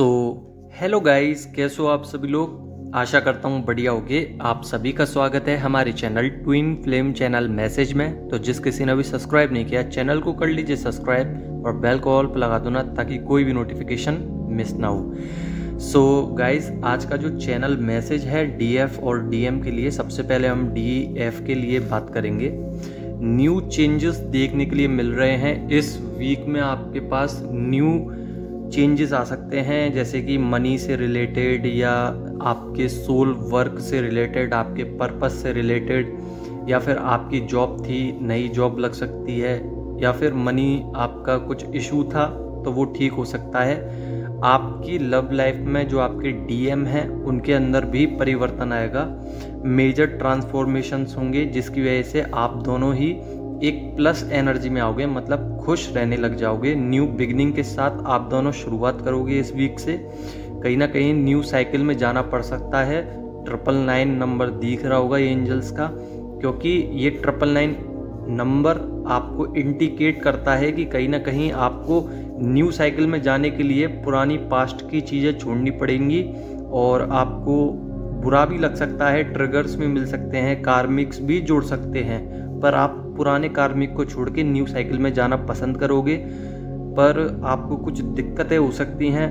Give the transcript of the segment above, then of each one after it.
So hello guys, कैसे हो आप सभी लोग। आशा करता हूँ बढ़िया होगे। आप सभी का स्वागत है हमारे channel twin flame channel message में। तो जिस किसी ने अभी सब्सक्राइब नहीं किया चैनल को कर लीजिए सब्सक्राइब और बेल को ऑल पर लगा दो ना, ताकि कोई भी नोटिफिकेशन मिस ना हो। सो गाइस, आज का जो चैनल मैसेज है डीएफ और डीएम के लिए, सबसे पहले हम डीएफ के लिए बात करेंगे। न्यू चेंजेस देखने के लिए मिल रहे हैं इस वीक में। आपके पास न्यू चेंजेस आ सकते हैं, जैसे कि मनी से रिलेटेड या आपके सोल वर्क से रिलेटेड, आपके पर्पस से रिलेटेड, या फिर आपकी जॉब थी नई जॉब लग सकती है, या फिर मनी आपका कुछ इशू था तो वो ठीक हो सकता है। आपकी लव लाइफ में जो आपके डीएम हैं उनके अंदर भी परिवर्तन आएगा। मेजर ट्रांसफॉर्मेशंस होंगे जिसकी वजह से आप दोनों ही एक प्लस एनर्जी में आओगे, मतलब खुश रहने लग जाओगे। न्यू बिगनिंग के साथ आप दोनों शुरुआत करोगे इस वीक से। कहीं ना कहीं न्यू साइकिल में जाना पड़ सकता है। 999 नंबर दिख रहा होगा एंजल्स का, क्योंकि ये 999 नंबर आपको इंडिकेट करता है कि कहीं ना कहीं आपको न्यू साइकिल में जाने के लिए पुरानी पास्ट की चीज़ें छोड़नी पड़ेंगी और आपको बुरा भी लग सकता है, ट्रिगर्स भी मिल सकते हैं, कार्मिक्स भी जोड़ सकते हैं, पर आप पुराने कार्मिक को छोड़ के न्यू साइकिल में जाना पसंद करोगे। पर आपको कुछ दिक्कतें हो सकती हैं।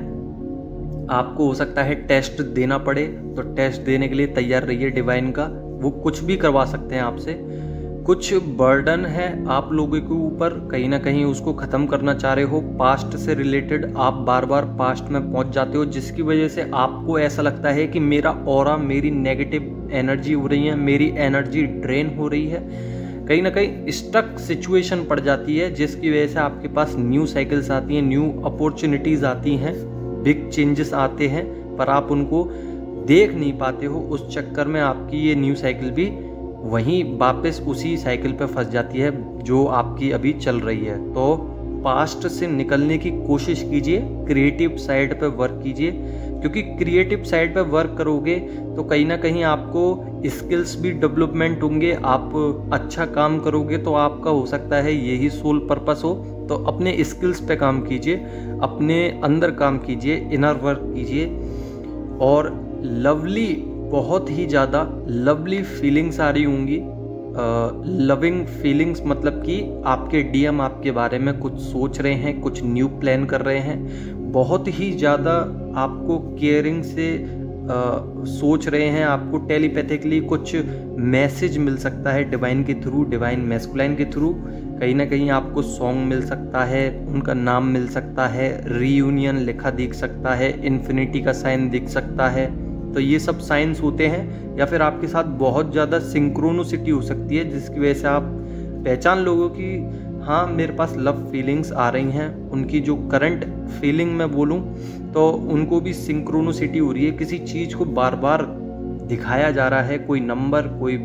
आपको हो सकता है टेस्ट देना पड़े, तो टेस्ट देने के लिए तैयार रहिए। डिवाइन का वो कुछ भी करवा सकते हैं आपसे। कुछ बर्डन है आप लोगों के ऊपर, कहीं ना कहीं उसको ख़त्म करना चाह रहे हो। पास्ट से रिलेटेड आप बार बार पास्ट में पहुंच जाते हो, जिसकी वजह से आपको ऐसा लगता है कि मेरा ऑरा, मेरी नेगेटिव एनर्जी हो रही है, मेरी एनर्जी ड्रेन हो रही है। कहीं ना कहीं स्टक सिचुएशन पड़ जाती है, जिसकी वजह से आपके पास न्यू साइकिल्स आती हैं, न्यू अपॉर्चुनिटीज़ आती हैं, बिग चेंजेस आते हैं, पर आप उनको देख नहीं पाते हो। उस चक्कर में आपकी ये न्यू साइकिल भी वहीं वापस उसी साइकिल पे फंस जाती है जो आपकी अभी चल रही है। तो पास्ट से निकलने की कोशिश कीजिए, क्रिएटिव साइड पे वर्क कीजिए, क्योंकि क्रिएटिव साइड पे वर्क करोगे तो कहीं ना कहीं आपको स्किल्स भी डेवलपमेंट होंगे। आप अच्छा काम करोगे तो आपका हो सकता है यही सोल पर्पस हो। तो अपने स्किल्स पे काम कीजिए, अपने अंदर काम कीजिए, इनर वर्क कीजिए। और लवली, बहुत ही ज़्यादा लवली फीलिंग्स आ रही होंगी। लविंग फीलिंग्स, मतलब कि आपके डीएम आपके बारे में कुछ सोच रहे हैं, कुछ न्यू प्लान कर रहे हैं, बहुत ही ज़्यादा आपको केयरिंग से सोच रहे हैं। आपको टेलीपैथिकली कुछ मैसेज मिल सकता है डिवाइन के थ्रू, डिवाइन मैस्कुलाइन के थ्रू। कहीं ना कहीं आपको सॉन्ग मिल सकता है, उनका नाम मिल सकता है, रीयूनियन लिखा दिख सकता है, इन्फिनिटी का साइन दिख सकता है। तो ये सब साइंस होते हैं। या फिर आपके साथ बहुत ज़्यादा सिंक्रोनिसिटी हो सकती है, जिसकी वजह से आप पहचान लोगों कि हाँ मेरे पास लव फीलिंग्स आ रही हैं। उनकी जो करंट फीलिंग मैं बोलूँ तो उनको भी सिंक्रोनिसिटी हो रही है। किसी चीज़ को बार बार दिखाया जा रहा है, कोई नंबर, कोई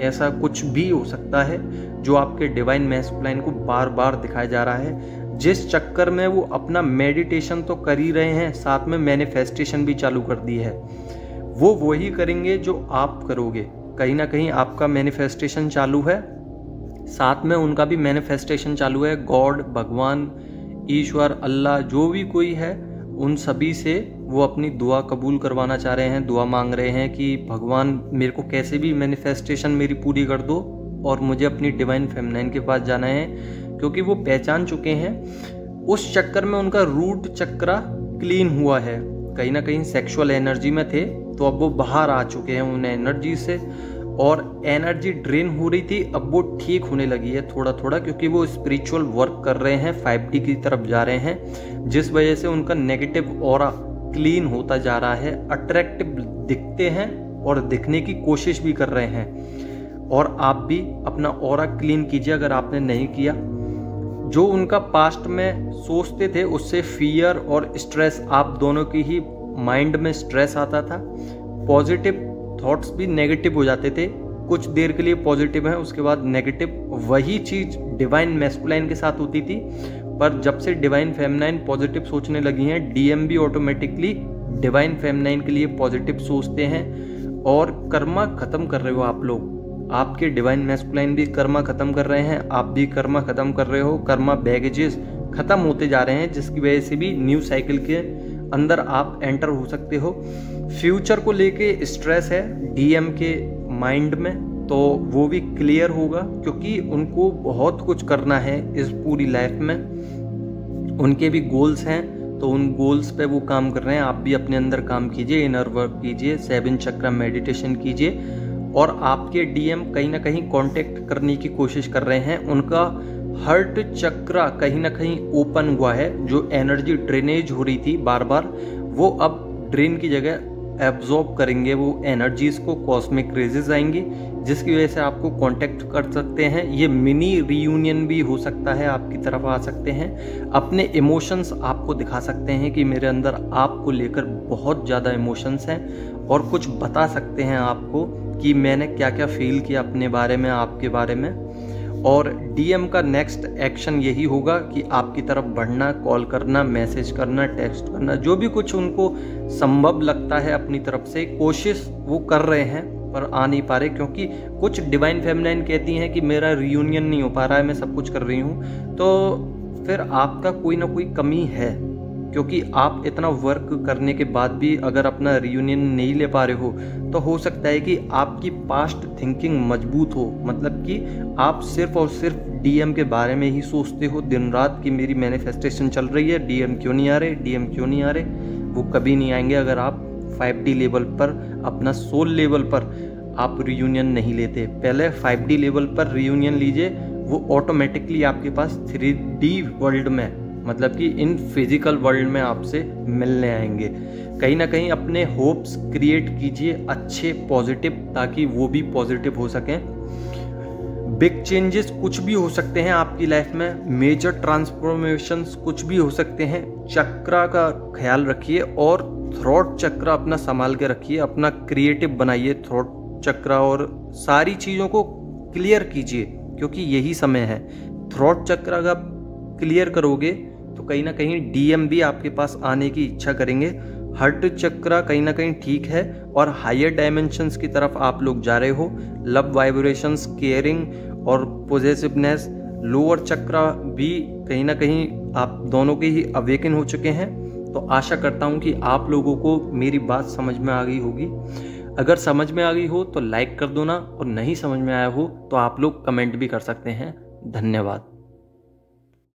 ऐसा कुछ भी हो सकता है जो आपके डिवाइन मैस्कुलाइन को बार बार दिखाया जा रहा है, जिस चक्कर में वो अपना मेडिटेशन तो कर ही रहे हैं, साथ में मैनिफेस्टेशन भी चालू कर दी है। वो वही करेंगे जो आप करोगे। कहीं ना कहीं आपका मैनिफेस्टेशन चालू है, साथ में उनका भी मैनिफेस्टेशन चालू है। गॉड, भगवान, ईश्वर, अल्लाह, जो भी कोई है, उन सभी से वो अपनी दुआ कबूल करवाना चाह रहे हैं, दुआ मांग रहे हैं कि भगवान मेरे को कैसे भी मैनिफेस्टेशन मेरी पूरी कर दो और मुझे अपनी डिवाइन फेमिनाइन के पास जाना है, क्योंकि वो पहचान चुके हैं। उस चक्कर में उनका रूट चक्रा क्लीन हुआ है। कहीं ना कहीं सेक्सुअल एनर्जी में थे, तो अब वो बाहर आ चुके हैं उन एनर्जी से, और एनर्जी ड्रेन हो रही थी, अब वो ठीक होने लगी है थोड़ा थोड़ा, क्योंकि वो स्पिरिचुअल वर्क कर रहे हैं, 5D की तरफ जा रहे हैं, जिस वजह से उनका नेगेटिव ऑरा क्लीन होता जा रहा है। अट्रैक्टिव दिखते हैं और दिखने की कोशिश भी कर रहे हैं। और आप भी अपना ऑरा क्लीन कीजिए अगर आपने नहीं किया। जो उनका पास्ट में सोचते थे उससे फियर और स्ट्रेस, आप दोनों की ही माइंड में स्ट्रेस आता था। पॉजिटिव थॉट्स भी नेगेटिव हो जाते थे, कुछ देर के लिए पॉजिटिव है, उसके बाद नेगेटिव। वही चीज़ डिवाइन मैस्कुलाइन के साथ होती थी, पर जब से डिवाइन फेमिनाइन पॉजिटिव सोचने लगी हैं, डीएम भी ऑटोमेटिकली डिवाइन फेमिनाइन के लिए पॉजिटिव सोचते हैं। और कर्मा खत्म कर रहे हो आप लोग, आपके डिवाइन मैस्कुलाइन भी कर्मा खत्म कर रहे हैं, आप भी कर्मा खत्म कर रहे हो। कर्मा बैगेजेस खत्म होते जा रहे हैं, जिसकी वजह से भी न्यू साइकिल के अंदर आप एंटर हो सकते हो। फ्यूचर को लेके स्ट्रेस है डीएम के माइंड में, तो वो भी क्लियर होगा, क्योंकि उनको बहुत कुछ करना है इस पूरी लाइफ में। उनके भी गोल्स हैं, तो उन गोल्स पे वो काम कर रहे हैं। आप भी अपने अंदर काम कीजिए, इनर वर्क कीजिए, 7 चक्र मेडिटेशन कीजिए। और आपके डीएम कहीं ना कहीं कांटेक्ट करने की कोशिश कर रहे हैं। उनका हार्ट चक्र कहीं ना कहीं ओपन हुआ है। जो एनर्जी ड्रेनेज हो रही थी बार बार, वो अब ड्रेन की जगह एब्जॉर्ब करेंगे वो एनर्जीज को, कॉस्मिक रेजेस आएंगी, जिसकी वजह से आपको कांटेक्ट कर सकते हैं। ये मिनी रीयूनियन भी हो सकता है, आपकी तरफ आ सकते हैं, अपने इमोशंस आपको दिखा सकते हैं कि मेरे अंदर आपको लेकर बहुत ज़्यादा इमोशंस हैं, और कुछ बता सकते हैं आपको कि मैंने क्या क्या फील किया अपने बारे में, आपके बारे में। और डीएम का नेक्स्ट एक्शन यही होगा कि आपकी तरफ बढ़ना, कॉल करना, मैसेज करना, टेक्स्ट करना, जो भी कुछ उनको संभव लगता है अपनी तरफ से कोशिश वो कर रहे हैं, पर आ नहीं पा रहे, क्योंकि कुछ डिवाइन फेमिनाइन कहती हैं कि मेरा रियूनियन नहीं हो पा रहा है, मैं सब कुछ कर रही हूँ। तो फिर आपका कोई ना कोई कमी है, क्योंकि आप इतना वर्क करने के बाद भी अगर अपना रियूनियन नहीं ले पा रहे हो, तो हो सकता है कि आपकी पास्ट थिंकिंग मजबूत हो। मतलब कि आप सिर्फ और सिर्फ डीएम के बारे में ही सोचते हो दिन रात कि मेरी मैनिफेस्टेशन चल रही है, डीएम क्यों नहीं आ रहे, डीएम क्यों नहीं आ रहे। वो कभी नहीं आएंगे अगर आप 5D लेवल पर, अपना सोल लेवल पर आप रियूनियन नहीं लेते। पहले 5D लेवल पर रियूनियन लीजिए, वो ऑटोमेटिकली आपके पास 3D वर्ल्ड में, मतलब कि इन फिजिकल वर्ल्ड में आपसे मिलने आएंगे। कहीं ना कहीं अपने होप्स क्रिएट कीजिए अच्छे, पॉजिटिव, ताकि वो भी पॉजिटिव हो सकें। बिग चेंजेस कुछ भी हो सकते हैं आपकी लाइफ में, मेजर ट्रांसफॉर्मेशंस कुछ भी हो सकते हैं। चक्र का ख्याल रखिए और थ्रॉट चक्र अपना संभाल के रखिए, अपना क्रिएटिव बनाइए थ्रॉट चक्र, और सारी चीज़ों को क्लियर कीजिए, क्योंकि यही समय है। थ्रॉट चक्र अगर क्लियर करोगे तो कहीं ना कहीं डीएम भी आपके पास आने की इच्छा करेंगे। हार्ट चक्र कहीं ना कहीं ठीक है, और हायर डायमेंशंस की तरफ आप लोग जा रहे हो। लव वाइब्रेशंस, केयरिंग और पॉजिटिवनेस। लोअर चक्र भी कहीं ना कहीं आप दोनों के ही अवेकन हो चुके हैं। तो आशा करता हूँ कि आप लोगों को मेरी बात समझ में आ गई होगी। अगर समझ में आ गई हो तो लाइक कर दो ना, और नहीं समझ में आया हो तो आप लोग कमेंट भी कर सकते हैं। धन्यवाद।